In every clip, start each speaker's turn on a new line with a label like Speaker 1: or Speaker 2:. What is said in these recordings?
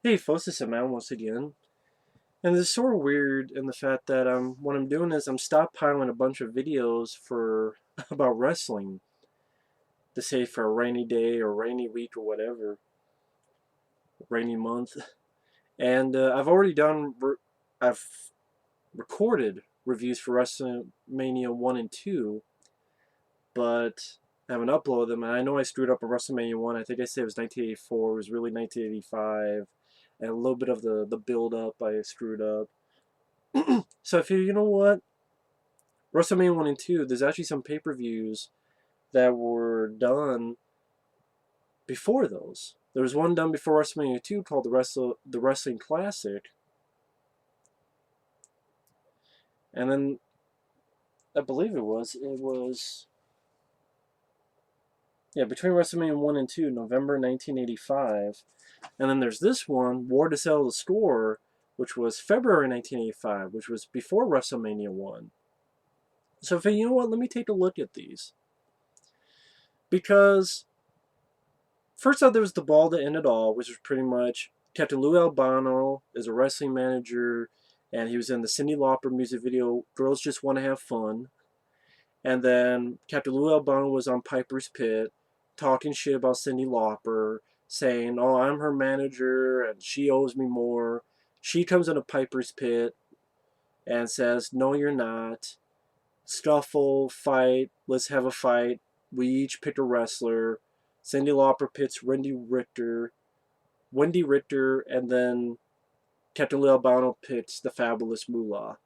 Speaker 1: Hey folks, it's Mal once again. And it's sort of weird in the fact that what I'm doing is I'm stockpiling a bunch of videos for about wrestling to save for a rainy day or rainy week or whatever, rainy month. And I've recorded reviews for WrestleMania 1 and 2, but I haven't uploaded them. And I know I screwed up on WrestleMania 1. I think I said it was 1984. It was really 1985. And a little bit of the build up I screwed up. So I figured, you know what? WrestleMania 1 and 2, there's actually some pay per views that were done before those. There was one done before WrestleMania 2 called the Wrestling Classic. And then I believe yeah, between WrestleMania 1 and 2, November 1985. And then there's this one, War to Settle the Score, which was February 1985, which was before WrestleMania 1. So if you know what, let me take a look at these. Because first off, there was the ball that ended all, which was pretty much Captain Lou Albano is a wrestling manager, and he was in the Cyndi Lauper music video "Girls Just Want to Have Fun." And then Captain Lou Albano was on Piper's Pit, talking shit about Cyndi Lauper, saying, "Oh, I'm her manager, and she owes me more." She comes into Piper's Pit and says, "No, you're not." Scuffle, fight, let's have a fight. We each pick a wrestler. Cyndi Lauper pits Wendy Richter, and then Captain Lou Albano pits the Fabulous Moolah.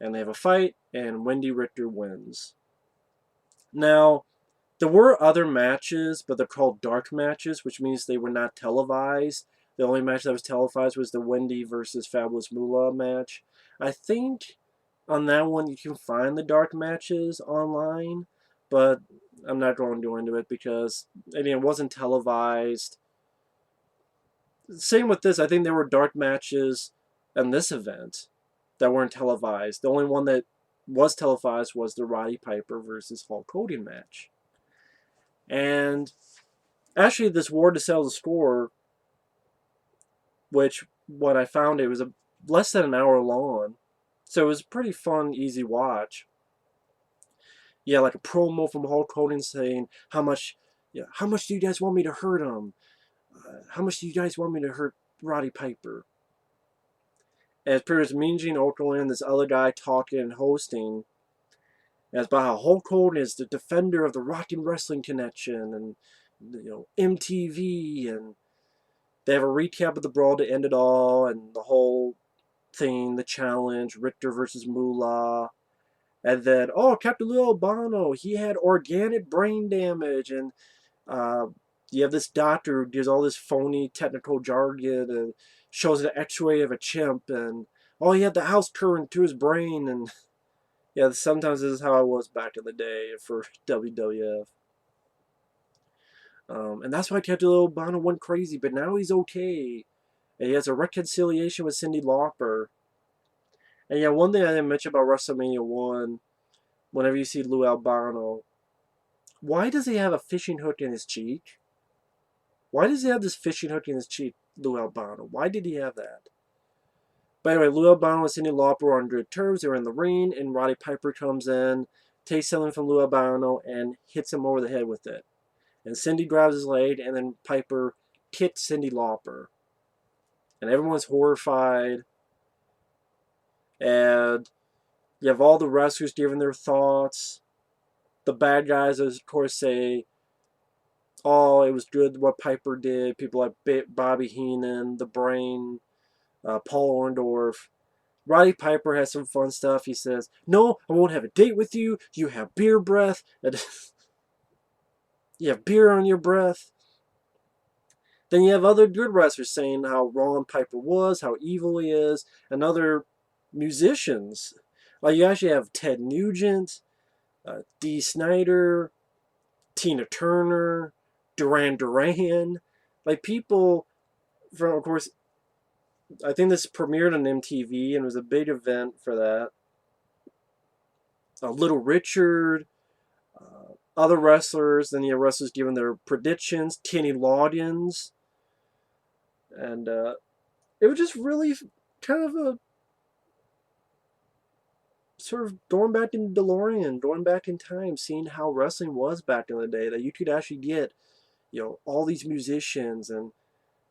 Speaker 1: And they have a fight, and Wendy Richter wins. Now, there were other matches, but they're called dark matches, which means they were not televised. The only match that was televised was the Wendy versus Fabulous Moolah match. I think on that one you can find the dark matches online, but I'm not going to go into it because again, it wasn't televised. Same with this. I think there were dark matches in this event that weren't televised. The only one that was televised was the Roddy Piper versus Hulk Hogan match. And actually, this War to Settle the Score, which when I found it was less than an hour long, so it was a pretty fun, easy watch. Yeah, like a promo from Hulk Hogan saying how much do you guys want me to hurt him? How much do you guys want me to hurt Roddy Piper? And it's pretty much Mean Gene Okerlund, this other guy talking and hosting. And it's about how Hulk Hogan is the defender of the Rock and Wrestling Connection and MTV, and they have a recap of the brawl to end it all and the whole thing, the challenge, Richter versus Moolah. And then, oh, Captain Lou Albano, he had organic brain damage. And uh, you have this doctor who gives all this phony technical jargon and shows an x-ray of a chimp. And, oh, he had the house current to his brain. And, yeah, sometimes this is how I was back in the day for WWF. And that's why Captain Lou Albano went crazy. But now he's okay. And he has a reconciliation with Cyndi Lauper. And yeah, one thing I didn't mention about WrestleMania 1, whenever you see Lou Albano, why does he have a fishing hook in his cheek? Why does he have this fishing hook in his cheek, Lou Albano? Why did he have that? By the way, Lou Albano and Cyndi Lauper are on good terms. They're in the ring, and Roddy Piper comes in, takes something from Lou Albano, and hits him over the head with it. And Cyndi grabs his leg, and then Piper kicks Cyndi Lauper. And everyone's horrified. And you have all the wrestlers giving their thoughts. The bad guys, of course, say, "Oh, it was good what Piper did." People like Bobby Heenan, The Brain, Paul Orndorff. Roddy Piper has some fun stuff. He says, "No, I won't have a date with you. You have beer breath. You have beer on your breath." Then you have other good wrestlers saying how wrong Piper was, how evil he is, and other musicians. Like you actually have Ted Nugent, Dee Snider, Tina Turner, Duran Duran. Like people from, of course, I think this premiered on MTV and was a big event for that. Little Richard, other wrestlers, then you have wrestlers giving their predictions. Kenny Loggins, And it was just really kind of a sort of going back in DeLorean, going back in time, seeing how wrestling was back in the day. That you could actually get, all these musicians, and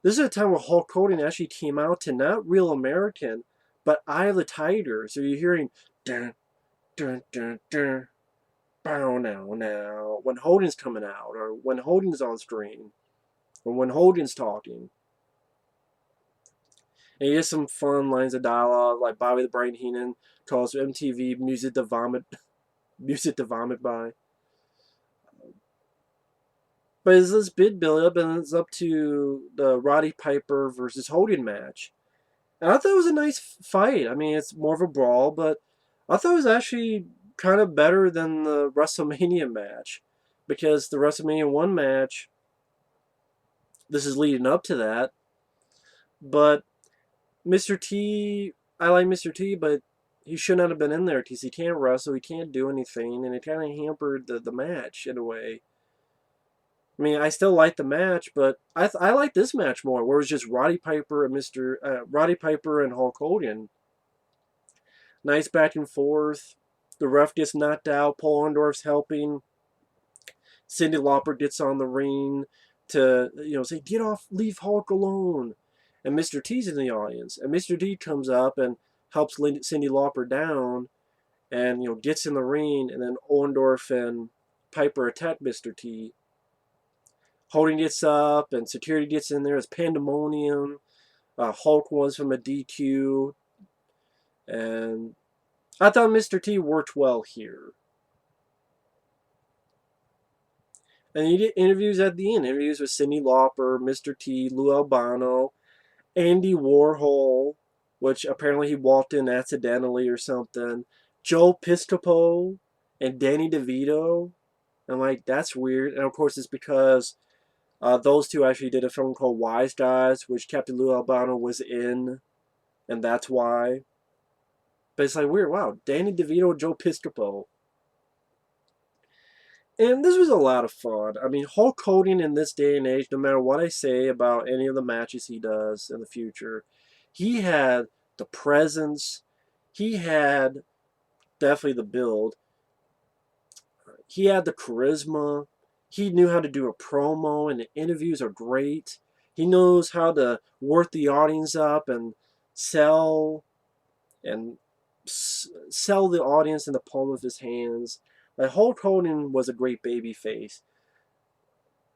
Speaker 1: this is a time where Hulk Hogan actually came out to not Real American, but Eye of the Tiger. So you're hearing dun dun dun dun, bow now when Hogan's coming out, or when Hogan's on screen, or when Hogan's talking. And he has some fun lines of dialogue, like Bobby the Brain Heenan calls MTV music to vomit, music to vomit by. But it's this big build up, and it's up to the Roddy Piper versus Hogan match. And I thought it was a nice fight. I mean, it's more of a brawl, but I thought it was actually kind of better than the WrestleMania match. Because the WrestleMania 1 match, this is leading up to that. But Mr. T, I like Mr. T, but he should not have been in there because he can't wrestle, he can't do anything, and it kind of hampered the match in a way. I mean, I still like the match, but I like this match more, where it was just Roddy Piper and Roddy Piper and Hulk Hogan. Nice back and forth. The ref gets knocked out. Paul Orndorff's helping. Cyndi Lauper gets on the ring to say, "Get off, leave Hulk alone." And Mr. T's in the audience, and Mr. T comes up and helps Cyndi Lauper down, and gets in the ring, and then Orndorff and Piper attack Mr. T. Holding gets up, and security gets in there. It's pandemonium. Hulk wins from a DQ. And I thought Mr. T worked well here. And he did interviews at the end. Interviews with Cyndi Lauper, Mr. T, Lou Albano, Andy Warhol, which apparently he walked in accidentally or something. Joe Piscopo and Danny DeVito. I'm like, that's weird. And of course it's because those two actually did a film called Wise Guys, which Captain Lou Albano was in, and that's why. But it's like weird. Wow, Danny DeVito and Joe Piscopo. And this was a lot of fun. I mean, Hulk Hogan in this day and age, no matter what I say about any of the matches he does in the future, he had the presence. He had definitely the build. He had the charisma. He knew how to do a promo, and the interviews are great. He knows how to work the audience up and sell the audience in the palm of his hands. Like Hulk Hogan was a great baby face.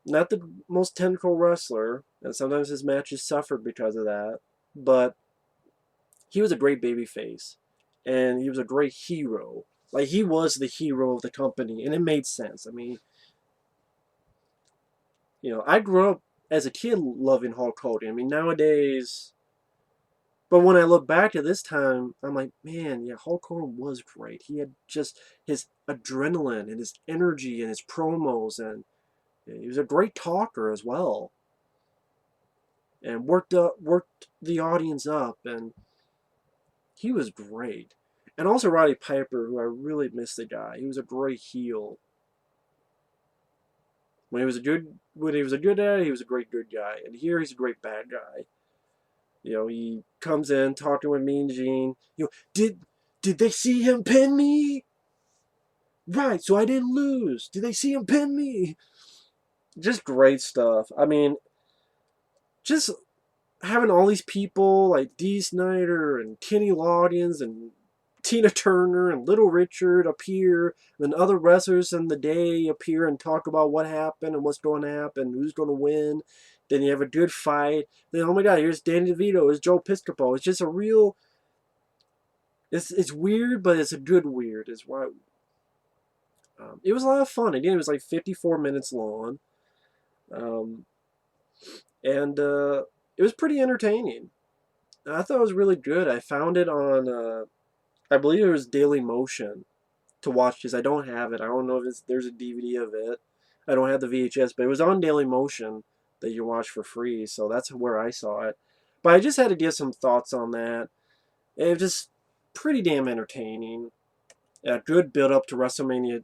Speaker 1: Not the most technical wrestler, and sometimes his matches suffered because of that, but he was a great baby face, and he was a great hero. Like, he was the hero of the company, and it made sense. I mean, I grew up as a kid loving Hulk Hogan. I mean, nowadays, but when I look back at this time, I'm like, man, yeah, Hulk Hogan was great. He had just his adrenaline and his energy and his promos, and he was a great talker as well. And worked the audience up, and he was great. And also Roddy Piper, who I really miss the guy. He was a great heel. When he was a good guy, he was a great good guy. And here he's a great bad guy. He comes in talking with Mean Gene. Did they see him pin me? Right, so I didn't lose. Did they see him pin me? Just great stuff. I mean, just having all these people like Dee Snider and Kenny Loggins and Tina Turner and Little Richard appear, and then other wrestlers in the day appear and talk about what happened and what's going to happen, who's going to win. Then you have a good fight. Then, oh my God, here's Danny DeVito, here's Joe Piscopo. It's just a real... It's weird, but it's a good weird. Is why it was a lot of fun. Again, it was like 54 minutes long. And it was pretty entertaining. I thought it was really good. I found it on, I believe it was Daily Motion to watch, because I don't have it. I don't know if there's a DVD of it. I don't have the VHS, but it was on Daily Motion that you watch for free, so that's where I saw it. But I just had to give some thoughts on that. It was just pretty damn entertaining. A good build up to WrestleMania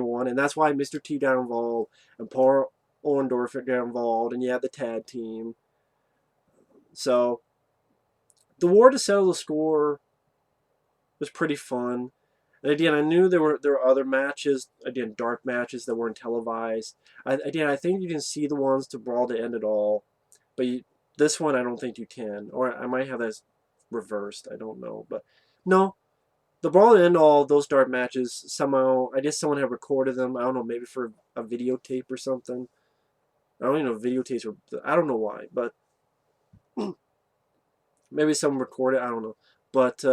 Speaker 1: 1, and that's why Mr. T got involved and Paul Orndorff got involved, and you had the tag team. So the war to settle the score was pretty fun. And again, I knew there were other matches, again, dark matches that weren't televised. Again, I think you can see the ones to Brawl to End It All, but this one I don't think you can. Or I might have that reversed. I don't know, but no, the Brawl to End All, those dark matches, somehow I guess someone had recorded them. I don't know, maybe for a videotape or something. I don't even know if videotapes were. I don't know why, but maybe someone recorded. I don't know, but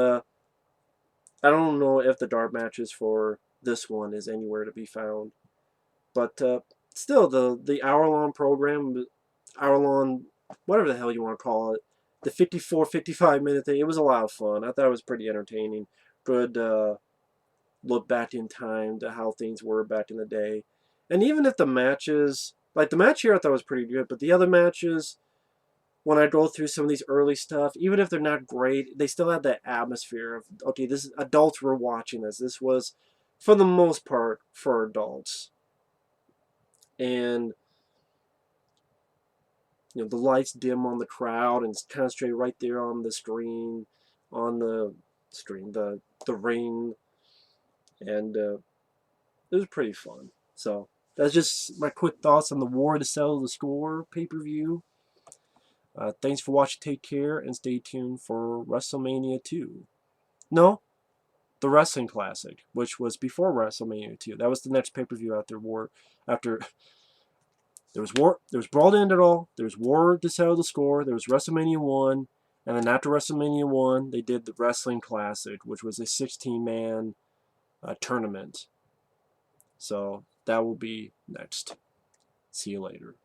Speaker 1: I don't know if the dark matches for this one is anywhere to be found. But still, the hour-long program, hour-long, whatever the hell you want to call it, the 54, 55-minute thing, it was a lot of fun. I thought it was pretty entertaining. Good look back in time to how things were back in the day. And even if the matches, like the match here I thought was pretty good, but the other matches, when I go through some of these early stuff, even if they're not great, they still have that atmosphere of, okay, this is, adults were watching this. This was, for the most part, for adults. And the lights dim on the crowd and concentrate right there on the screen, the ring, and it was pretty fun. So that's just my quick thoughts on the War to Settle the Score pay-per-view. Thanks for watching. Take care and stay tuned for WrestleMania 2. No, the Wrestling Classic, which was before WrestleMania 2. That was the next pay-per-view after there was Brawl to End It All, there was War to Settle the Score, there was WrestleMania 1, and then after WrestleMania 1, they did the Wrestling Classic, which was a 16-man tournament. So that will be next. See you later.